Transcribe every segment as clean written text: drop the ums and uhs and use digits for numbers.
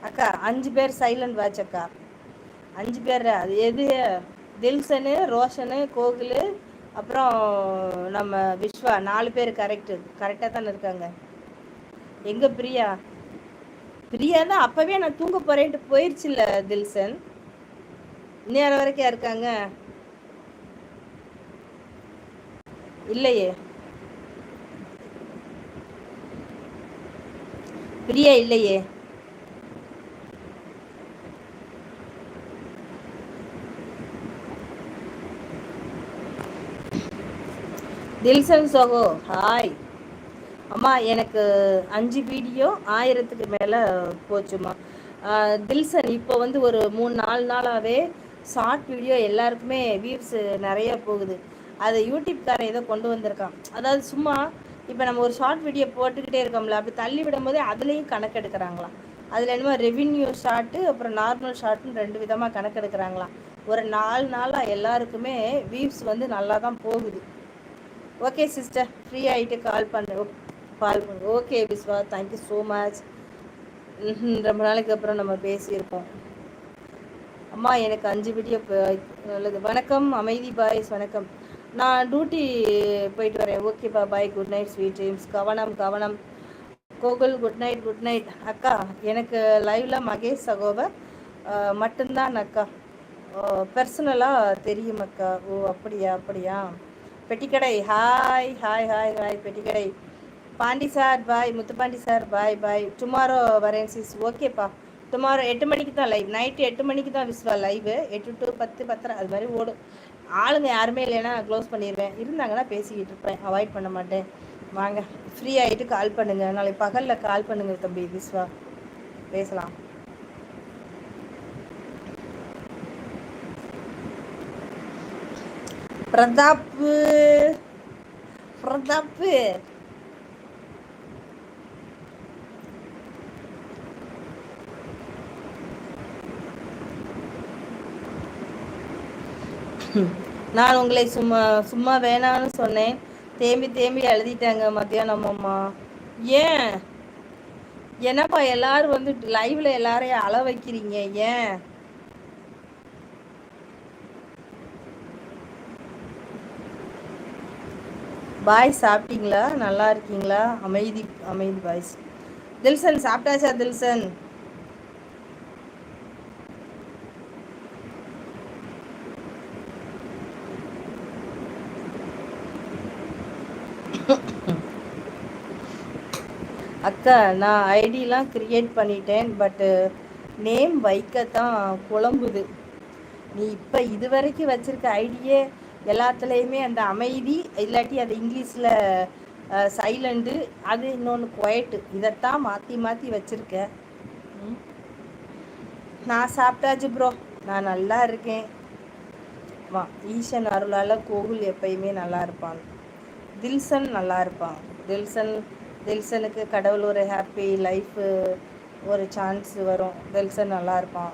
அக்கா 5 பேர் silent watch அக்கா. 5 பேர். அது எது? தில்சனு, ரோஷனு, கோகுலு, அப்புறம் நம்ம விஸ்வா 4 பேர். கரெக்டாக தானே இருக்காங்க. எங்கே பிரியா? பிரியா தான் அப்போவே நான் தூங்க போகிறேன்ட்டு போயிடுச்சுல்ல தில்சன். நேரம் வரைக்கும் இருக்காங்க இல்லையே. பிரியா இல்லையே. தில்சன் சோகோ ஹாய். அம்மா எனக்கு 5 வீடியோ 1000க்கு மேலே போச்சுமா. தில்சன் இப்போ வந்து ஒரு 3-4 நாளாகவே ஷார்ட் வீடியோ எல்லாருக்குமே வியூஸ் நிறைய போகுது. அது யூடியூப்காரன் ஏதோ கொண்டு வந்திருக்கான். அதாவது சும்மா இப்போ நம்ம ஒரு ஷார்ட் வீடியோ போட்டுக்கிட்டே இருக்கோம்ல, அப்படி தள்ளி விடும்போதே அதுலேயும் கணக்கு எடுக்கிறாங்களாம். அதில் என்னமோ ரெவின்யூ ஷார்ட்டு அப்புறம் நார்மல் ஷார்ட்டுன்னு 2 விதமாக கணக்கு எடுக்கிறாங்களாம். ஒரு 4 நாளாக எல்லாருக்குமே வியூஸ் வந்து நல்லா தான் போகுது. ஓகே சிஸ்டர், ஃப்ரீ ஆகிட்டு கால் பண்ணுறேன். Okay Vishwa, thank you so much. ரொம்ப நாளைக்கு அப்புறம் நம்ம பேசியிருக்கோம். அம்மா எனக்கு 5 வீடியோ நல்லது. வணக்கம் அமைதி பாய்ஸ், வணக்கம். நான் டியூட்டி போயிட்டு வரேன். ஓகேப்பா, bye. Good night, sweet dreams. கவனம் கவனம். Gokul good night. Good night அக்கா. எனக்கு லைவில் மகேஷ் சகோதர் மட்டும்தான் அக்கா. பர்சனலாக தெரியும் அக்கா. ஓ அப்படியா. பெட்டிக்கடை ஹாய் ஹாய் ஹாய் ஹாய். பெட்டிக்கடை Pandi sir bye. Muthupandi sir bye. Tomorrow வரேன் சிஸ். ஓகேப்பா. டுமாரோ 8 மணிக்கு தான் லைவ். நைட்டு 8 மணிக்கு தான் விஸ்வா லைவு. 8 to 10 10:30 அது மாதிரி ஓடும். ஆளுங்க யாருமே இல்லைன்னா க்ளோஸ் பண்ணிடுவேன். இருந்தாங்கன்னா பேசிக்கிட்டு இருப்பேன், அவாய்ட் பண்ண மாட்டேன். வாங்க, ஃப்ரீ ஆகிட்டு கால் பண்ணுங்கள். நாளைக்கு பகலில் கால் பண்ணுங்கள் தம்பி விஸ்வா, பேசலாம். பிரதாப்பு நான் உங்களை சும்மா வேணான்னு சொன்னேன். தேம்பி எழுதிட்டாங்க மத்தியானம். அம்மா ஏன்? என்னப்பா எல்லாரும் வந்து லைவ்ல எல்லாரையும் அள வைக்கிறீங்க ஏன்? பாய் சாப்பிட்டீங்களா? நல்லா இருக்கீங்களா? அமைதி பாய்ஸ். தில்சன் சாப்பிட்டாச்சா? தில்சன் அக்கா, நான் ஐடிலாம் க்ரியேட் பண்ணிட்டேன். பட்டு நேம் வைக்கத்தான் குழம்புது. நீ இப்போ இது வரைக்கும் வச்சுருக்க ஐடியே எல்லாத்துலேயுமே அந்த அமைதி, இல்லாட்டி அது இங்கிலீஷில் சைலண்டு, அது இன்னொன்று குவைட்டு, இதைத்தான் மாற்றி வச்சுருக்க. நான் சாப்பிட்டாச்சு ப்ரோ, நான் நல்லா இருக்கேன். வா, ஈசன் அருளால் கோகுல் எப்பயுமே நல்லா இருப்பான். தில்சன் நல்லா இருப்பான். தில்சனுக்கு கடவுள் ஒரு ஹாப்பி லைஃபு ஒரு சான்ஸ் வரும். தில்சன் நல்லா இருப்பான்.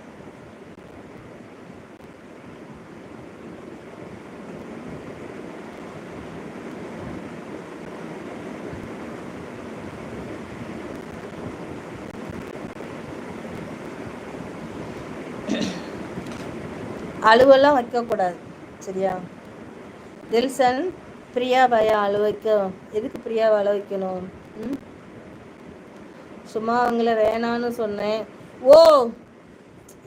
அழுவெல்லாம் வைக்கக்கூடாது சரியா? தில்சன் பிரியாபாயை அழு வைக்க. எதுக்கு பிரியாவை அழ வைக்கணும்? சும்மா அவங்கள வேணான்னு சொன்னேன். ஓ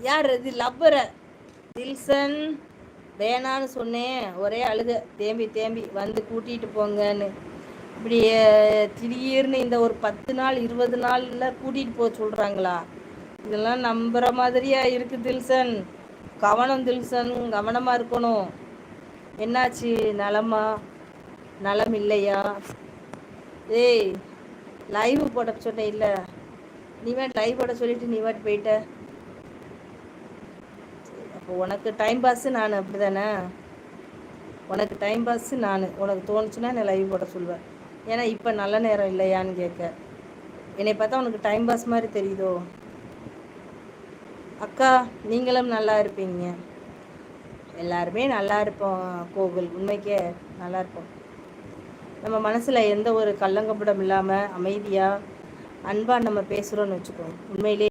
யார் இது? லவ்வரை தில்சன் வேணான்னு சொன்னேன். ஒரே அழுக, தேம்பி வந்து கூட்டிகிட்டு போங்கன்னு. இப்படி திடீர்னு இந்த ஒரு 10 நாள் 20 நாளில் கூட்டிகிட்டு போக சொல்கிறாங்களா? இதெல்லாம் நம்புகிற மாதிரியா இருக்குது தில்சன்? கவனம் தில்சன், கவனமாக இருக்கணும். என்னாச்சு? நலம் இல்லையா? ஏய், லைவ் போட சொன்னேன் இல்லை? நீ வேணா லைவ் போட சொல்லிட்டு நீ வாட்டு போயிட்ட. அப்போ உனக்கு டைம் பாஸு நான், அப்படி தானே? உனக்கு டைம் பாஸு நான். உனக்கு தோணுச்சுன்னா நான் லைவ் போட சொல்லுவேன். ஏன்னா இப்போ நல்ல நேரம் இல்லையான்னு கேட்க. என்னை பார்த்தா உனக்கு டைம் பாஸ் மாதிரி தெரியுதோ? அக்கா, நீங்களும் நல்லா இருப்பீங்க. எல்லாருமே நல்லா இருப்போம் கோகுல், உண்மைக்கே நல்லா இருப்போம். நம்ம மனசில் எந்த ஒரு கள்ளங்கப்படம் இல்லாமல் அமைதியாக அன்பாக நம்ம பேசுகிறோன்னு வச்சுக்கோங்க. உண்மையிலே